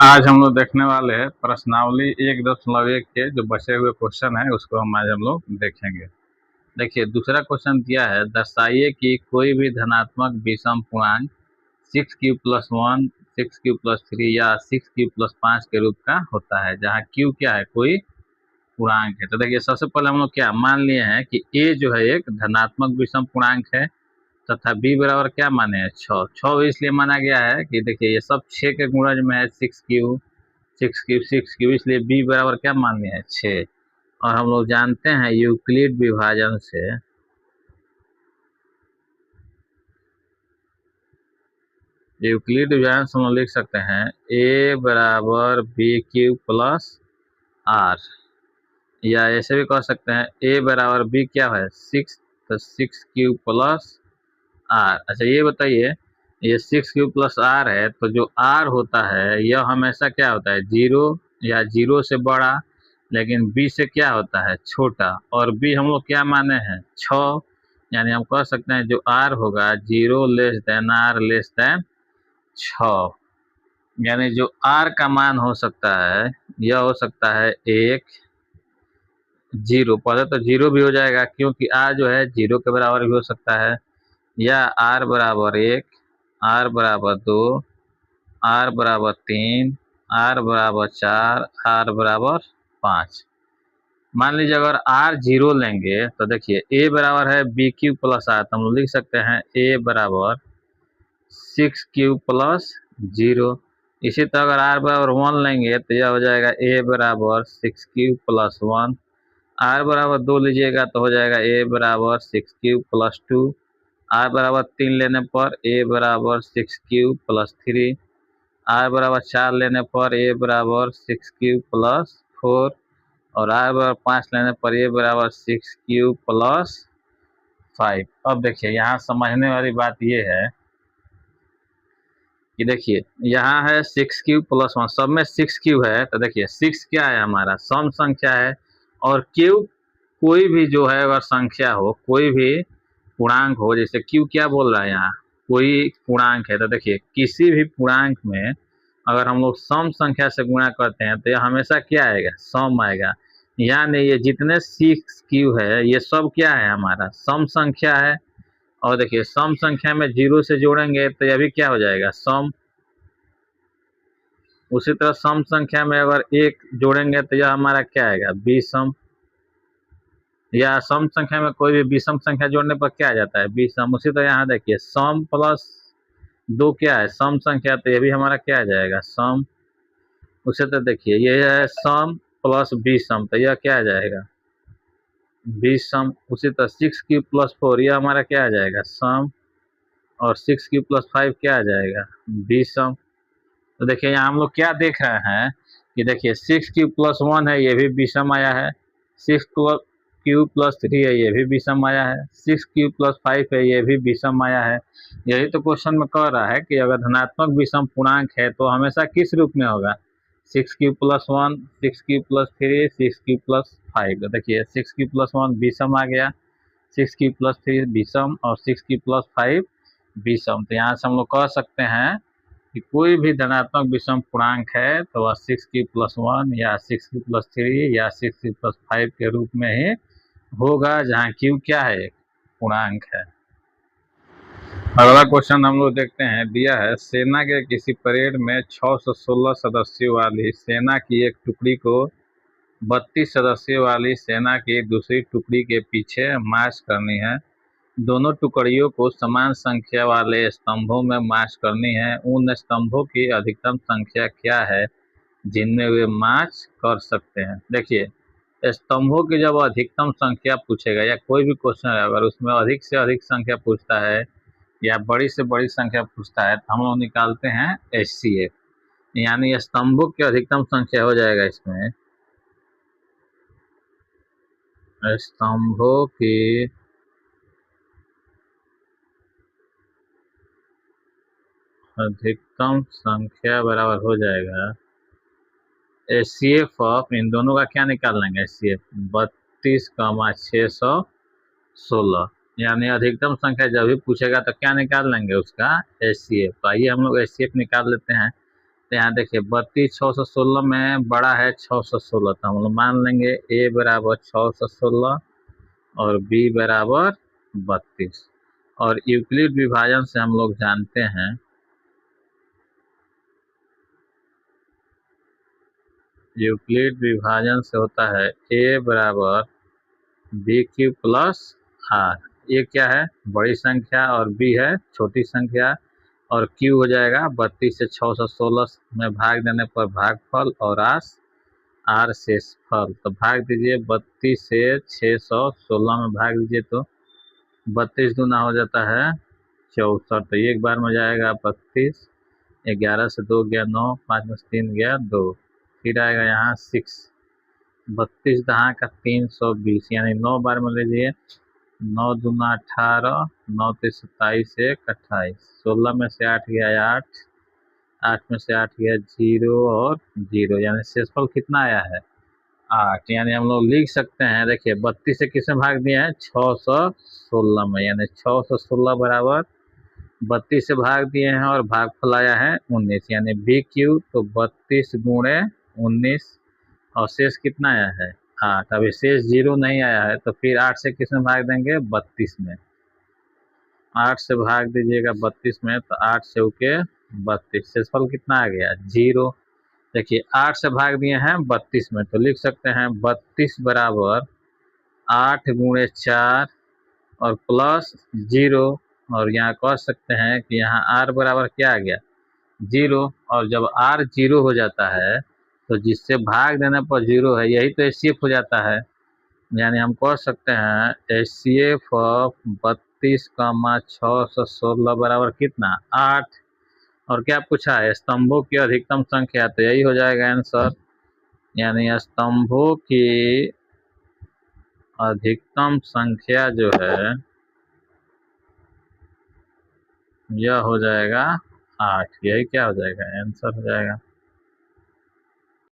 आज हम लोग देखने वाले हैं प्रश्नावली 1.1 के जो बचे हुए क्वेश्चन है उसको हम लोग देखेंगे। देखिए दूसरा क्वेश्चन दिया है, दर्शाइए कि कोई भी धनात्मक विषम पूर्णांक 6q+1, 6q+3 या 6q+5 के रूप का होता है, जहाँ q क्या है, कोई पूर्णांक है। तो देखिए सबसे पहले हम लोग क्या मान लिए हैं कि a जो है एक धनात्मक विषम पूर्णांक है तथा b बराबर क्या माने हैं, 6। 6 इसलिए माना गया है कि देखिए ये सब 6 के गुणज में है, 6 क्यूब, इसलिए b बराबर क्या मान लिया है, 6। और हम लोग जानते हैं यूक्लिड विभाजन से हम लोग लिख सकते हैं a बराबर b³ + r, या ऐसे भी कह सकते हैं a बराबर b क्या है, 6, तो 6³ + r। अच्छा ये बताइए, ये 6³ + r है, तो जो r होता है यह हमेशा क्या होता है, 0 या 0 से बड़ा, लेकिन b से क्या होता है, छोटा। और b हम लोग क्या माने हैं, 6, यानी हम कह सकते हैं जो r होगा 0 r <6, यानी जो r का मान हो सकता है यह हो सकता है 1, 0। पहले तो 0 भी हो जाएगा क्योंकि r जो है 0 के बराबर भी हो सकता है, या r बराबर 1, r बराबर 2, r बराबर 3, r बराबर 4, r बराबर 5। मान लीजिए अगर r 0 लेंगे तो देखिए a बराबर है b³ + r, तो हम लोग लिख सकते हैं a बराबर 6³ + 0। इसी तरह अगर r बराबर 1 लेंगे तो यह हो जाएगा a बराबर 6³ + 1। r बराबर 2 लीजिएगा तो हो जाएगा a बराबर 6³ + 2। r बराबर 3 लेने पर a बराबर 6³ + 3। r बराबर 4 लेने पर a बराबर 6³ + 4। और r बराबर 5 लेने पर a बराबर 6³ + 5। अब देखिए यहाँ समझने वाली बात ये है कि देखिए यहाँ है 6³ + 1, सब में 6 है, तो देखिए 6 क्या है, हमारा सम संख्या है। और क्यू कोई भी जो है अगर संख्या हो, कोई भी पूर्णांक हो, जैसे क्यू क्या बोल रहा है यहाँ, कोई पूर्णांक है, तो देखिए किसी भी पूर्णांक में अगर हम लोग सम संख्या से गुणा करते हैं तो यह हमेशा क्या आएगा, सम आएगा। यानी ये जितने 6q है ये सब क्या है, हमारा सम संख्या है। और देखिए सम संख्या में 0 से जोड़ेंगे तो यह भी क्या हो जाएगा, सम। उसी तरह सम संख्या में अगर 1 जोड़ेंगे तो यह हमारा क्या आएगा, विषम। या सम संख्या में कोई भी विषम संख्या जोड़ने पर क्या आ जाता है, विषम। उसी तरह यहाँ देखिए सम +2 क्या है, सम संख्या, तो ये भी हमारा क्या आ जाएगा, सम। उसी तरह देखिए ये है सम + विषम, तो यह क्या आ जाएगा, विषम। उसी तरह 6q + 4 यह हमारा क्या आ जाएगा, सम। और 6q + 5 क्या आ जाएगा, विषम। तो देखिए यहाँ हम लोग क्या देख रहे हैं कि देखिए 6q+1 है, ये भी विषम आया है। 6q+3 है, ये भी विषम आया है। 6q+5 है, ये भी विषम आया है। यही तो क्वेश्चन में कह रहा है कि अगर धनात्मक विषम पूर्णांक है तो हमेशा किस रूप में होगा, 6q+1, 6q+3, 6q+5। देखिए 6q+1 विषम आ गया, 6q+3 विषम और 6q+5 विषम। तो यहाँ से हम लोग कह सकते हैं कि कोई भी धनात्मक विषम पूर्णांक है तो वह 6q+1 या 6q+3 या 6q+5 के रूप में ही होगा, जहाँ q क्या है, पूर्णांक है। अगला क्वेश्चन हम लोग देखते हैं, दिया है सेना के किसी परेड में 616 सदस्यों वाली सेना की एक टुकड़ी को 32 सदस्यों वाली सेना की दूसरी टुकड़ी के पीछे मार्च करनी है। दोनों टुकड़ियों को समान संख्या वाले स्तंभों में मार्च करनी है। उन स्तंभों की अधिकतम संख्या क्या है जिनमें वे मार्च कर सकते हैं। देखिए स्तंभों की जब अधिकतम संख्या पूछेगा या कोई भी क्वेश्चन है अगर उसमें अधिक से अधिक संख्या पूछता है या बड़ी से बड़ी संख्या पूछता है तो हम लोग निकालते हैं HCF, यानी स्तंभों की अधिकतम संख्या हो जाएगा इसमें, स्तंभों की अधिकतम संख्या बराबर हो जाएगा HCF ऑफ, इन दोनों का क्या निकाल लेंगे, HCF 32,616, यानी अधिकतम संख्या जब भी पूछेगा तो क्या निकाल लेंगे उसका HCF। तो आइए हम लोग HCF निकाल लेते हैं। तो यहाँ देखिए 32 616 में बड़ा है 616, तो हम लोग मान लेंगे ए बराबर 616 और बी बराबर 32। और यूक्लिड विभाजन से हम लोग जानते हैं यूक्लिड विभाजन से होता है ए बराबर बी क्यू प्लस आर। ये क्या है, बड़ी संख्या, और बी है छोटी संख्या, और क्यू हो जाएगा 32 से 616 में भाग देने पर भागफल, और आर शेषफल। तो भाग दीजिए 32 से 616 में भाग दीजिए तो 32 दूना हो जाता है 64। तो एक बार में जाएगा 32, 11 से 2 गया 9, 5 में 3 गया 2, फिर आएगा यहाँ 6, 32 दहाँ का 320, यानी 9 बार में लीजिए, 9 दूना 18, 9 ते 27, 1 28, 16 में से 8 गया 8, 8 में से 8 गया 0 और 0, यानी शेषफल कितना आया है 8। यानी हम लोग लिख सकते हैं, देखिए 32 से किसमें भाग दिए हैं 616 में, यानी 616 बराबर 32 से भाग दिए हैं और भागफल आया है 19, यानी बी क्यू तो 32 गुणे 19, और शेष कितना आया है 8। अभी शेष 0 नहीं आया है, तो फिर 8 से किसमें भाग देंगे 32 में, 8 से भाग दीजिएगा 32 में, तो 8 से के 32, शेषफल कितना आ गया 0। देखिए 8 से भाग दिए हैं 32 में, तो लिख सकते हैं 32 बराबर 8 गुणे 4 और प्लस 0, और यहाँ कह सकते हैं कि यहाँ r बराबर क्या आ गया 0, और जब r 0 हो जाता है तो जिससे भाग देने पर 0 है यही तो HCF हो जाता है। यानी हम कह सकते हैं HCF ऑफ 32, 616 बराबर कितना 8। और क्या पूछा है, स्तंभों की अधिकतम संख्या, तो यही हो जाएगा आंसर, यानी स्तंभों की अधिकतम संख्या जो है यह हो जाएगा 8, यही क्या हो जाएगा आंसर हो जाएगा।